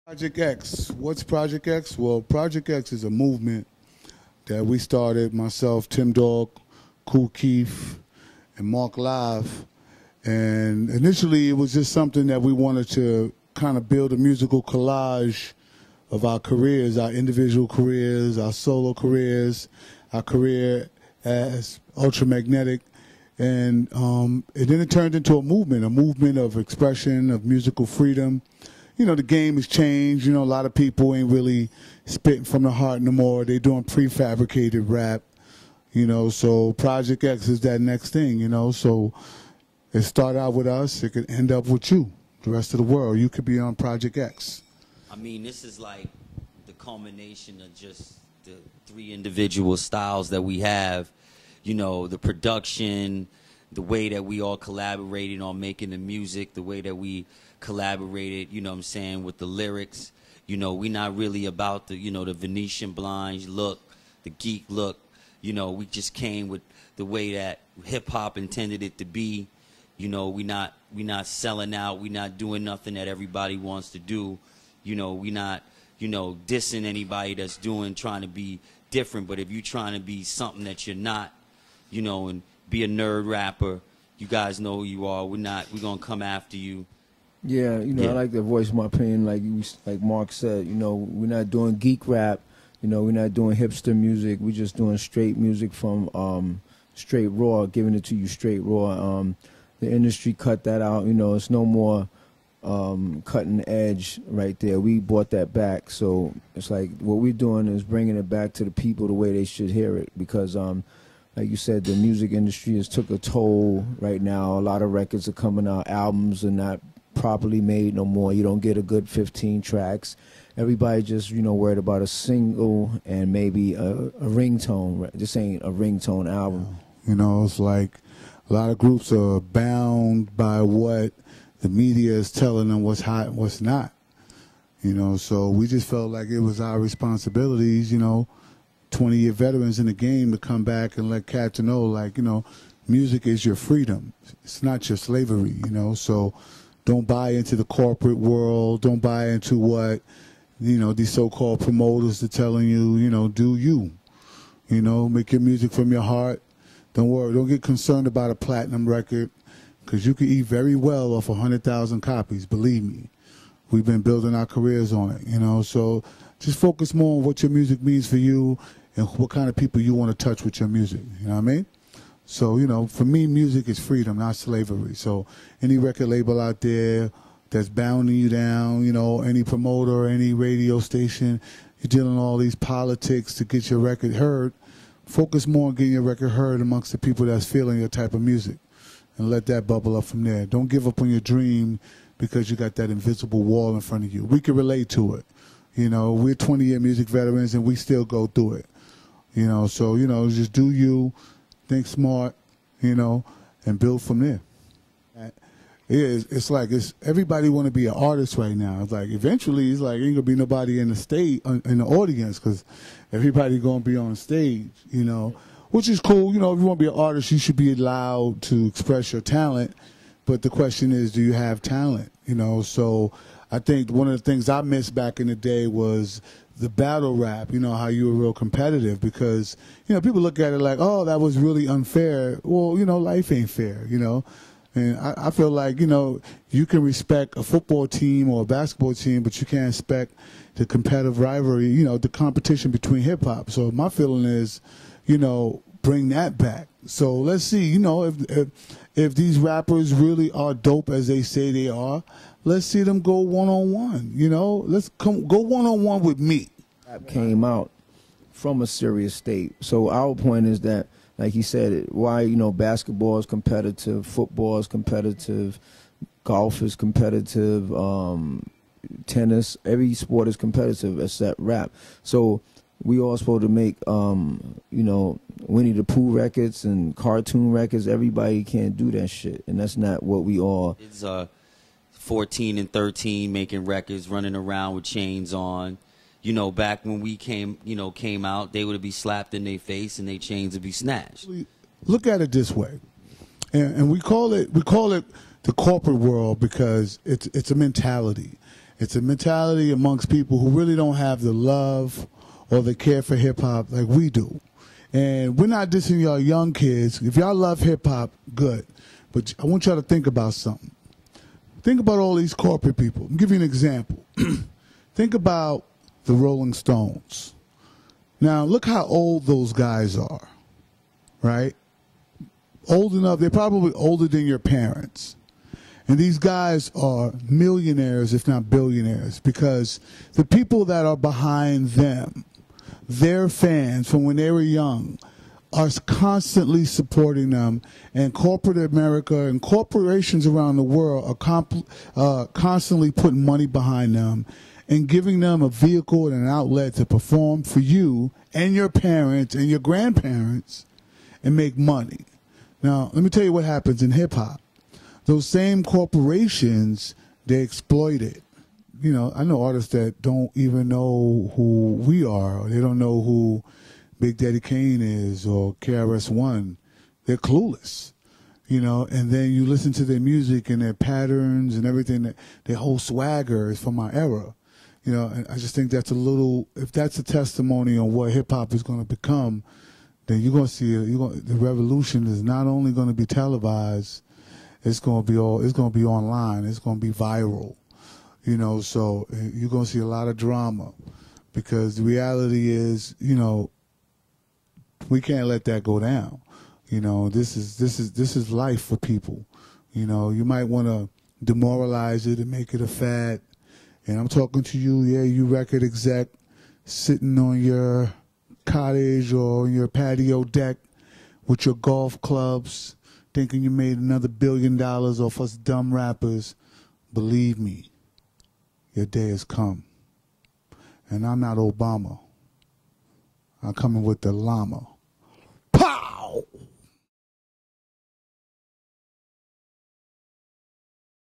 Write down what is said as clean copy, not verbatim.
Project X. What's Project X? Well, Project X is a movement that we started, myself, Tim Dog, Kool Keith, and Mark Live. And initially, it was just something that we wanted to kind of build a musical collage of our careers, our individual careers, our solo careers, our career as Ultramagnetic. And then it turned into a movement of expression, of musical freedom. You know, the game has changed. You know, a lot of people ain't really spitting from the heart no more. They're doing prefabricated rap, you know. So Project X is that next thing, you know. So it started out with us. It could end up with you, the rest of the world. You could be on Project X. I mean, this is like the culmination of just the three individual styles that we have. You know, the production, the way that we all collaborated on making the music, the way that we collaborated, you know what I'm saying, with the lyrics. You know, we're not really about the, you know, the Venetian blinds look, the geek look. You know, we just came with the way that hip-hop intended it to be. You know, we not selling out. We not doing nothing that everybody wants to do. You know, we not, you know, dissing anybody that's trying to be different. But if you're trying to be something that you're not, you know, and be a nerd rapper, you guys know who you are. We're gonna come after you. Yeah, you know, I like to voice my opinion, like Mark said. You know, we're not doing geek rap. You know, we're not doing hipster music. We're just doing straight music from straight raw, giving it to you straight raw. The industry cut that out. You know, it's no more cutting edge right there. We brought that back. So it's like what we're doing is bringing it back to the people the way they should hear it. Because, like you said, the music industry has took a toll right now. A lot of records are coming out. Albums are not properly made no more. You don't get a good 15 tracks. Everybody just, you know, worried about a single and maybe a ringtone. This ain't a ringtone album. You know, it's like a lot of groups are bound by what the media is telling them what's hot and what's not. You know, so we just felt like it was our responsibilities, you know, 20-year veterans in the game, to come back and let cats know, like, you know, music is your freedom. It's not your slavery, you know. So don't buy into the corporate world. Don't buy into what, you know, these so-called promoters are telling you. You know, do you. You know, make your music from your heart. Don't worry. Don't get concerned about a platinum record, because you can eat very well off 100,000 copies. Believe me. We've been building our careers on it, you know. So just focus more on what your music means for you and what kind of people you want to touch with your music. You know what I mean? So, you know, for me, music is freedom, not slavery. So any record label out there that's bounding you down, you know, any promoter, any radio station, you're dealing with all these politics to get your record heard, focus more on getting your record heard amongst the people that's feeling your type of music, and let that bubble up from there. Don't give up on your dream because you got that invisible wall in front of you. We can relate to it. You know, we're 20-year music veterans and we still go through it. You know, so, you know, just do you, think smart, you know, and build from there. It's like everybody want to be an artist right now. It's like eventually it's like ain't gonna be nobody in the audience, because everybody gonna be on stage, you know, which is cool. You know, if you want to be an artist, you should be allowed to express your talent. But the question is, do you have talent? You know, so I think one of the things I missed back in the day was the battle rap, you know, how you were real competitive, because, you know, people look at it like, oh, that was really unfair. Well, you know, life ain't fair, you know. And I feel like, you know, you can respect a football team or a basketball team, but you can't respect the competitive rivalry, you know, the competition between hip-hop. So my feeling is, you know, bring that back. So let's see, you know, if these rappers really are dope as they say they are, let's see them go one-on-one, you know. Let's go one-on-one with me. Rap came out from a serious state. So our point is that, like he said, why, you know, basketball is competitive, football is competitive, golf is competitive, tennis, every sport is competitive except rap. So we all supposed to make, you know, Winnie the Pooh records and cartoon records. Everybody can't do that shit, and that's not what we all. It's 14 and 13 making records, running around with chains on. You know, back when we came out, they would be slapped in their face and their chains would be snatched. Look at it this way, and we call it the corporate world because it's a mentality. It's a mentality amongst people who really don't have the love or the care for hip-hop like we do. And we're not dissing y'all young kids. If y'all love hip-hop, good. But I want y'all to think about something. Think about all these corporate people. I'll give you an example. Think about the Rolling Stones. Now, look how old those guys are, right? Old enough. They're probably older than your parents. And these guys are millionaires, if not billionaires, because the people that are behind them, their fans from when they were young, are constantly supporting them. And corporate America and corporations around the world are constantly putting money behind them and giving them a vehicle and an outlet to perform for you and your parents and your grandparents and make money. Now, let me tell you what happens in hip-hop. Those same corporations, they exploit it. You know, I know artists that don't even know who we are. Or they don't know who Big Daddy Kane is or KRS-One. They're clueless, you know, and then you listen to their music and their patterns and everything, their whole swagger is from our era. You know, and I just think that's a little, if that's a testimony on what hip-hop is going to become, then you're going to see the revolution is not only going to be televised, it's going to be online. It's going to be viral, you know. So you're going to see a lot of drama, because the reality is, you know, we can't let that go down. You know, this is life for people. You know, you might want to demoralize it and make it a fad. And I'm talking to you, yeah, you record exec, sitting on your cottage or on your patio deck with your golf clubs, thinking you made another $1 billion off us dumb rappers. Believe me, your day has come. And I'm not Obama. I'm coming with the llama.